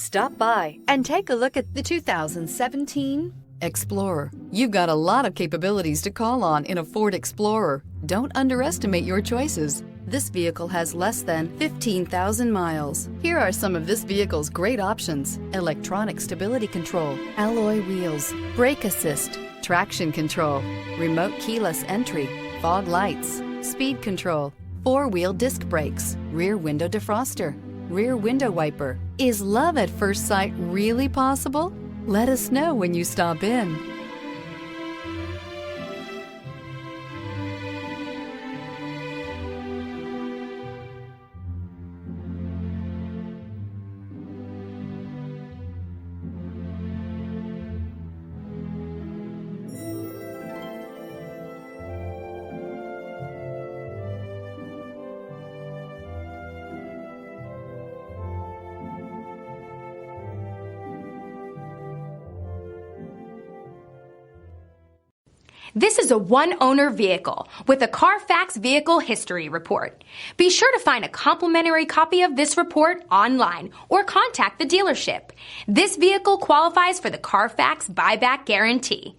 Stop by and take a look at the 2017 Explorer. You've got a lot of capabilities to call on in a Ford Explorer. Don't underestimate your choices. This vehicle has less than 15,000 miles. Here are some of this vehicle's great options: electronic stability control, alloy wheels, brake assist, traction control, remote keyless entry, fog lights, speed control, four-wheel disc brakes, rear window defroster, rear window wiper. Is love at first sight really possible? Let us know when you stop in. This is a one-owner vehicle with a Carfax Vehicle History Report. Be sure to find a complimentary copy of this report online or contact the dealership. This vehicle qualifies for the Carfax Buyback Guarantee.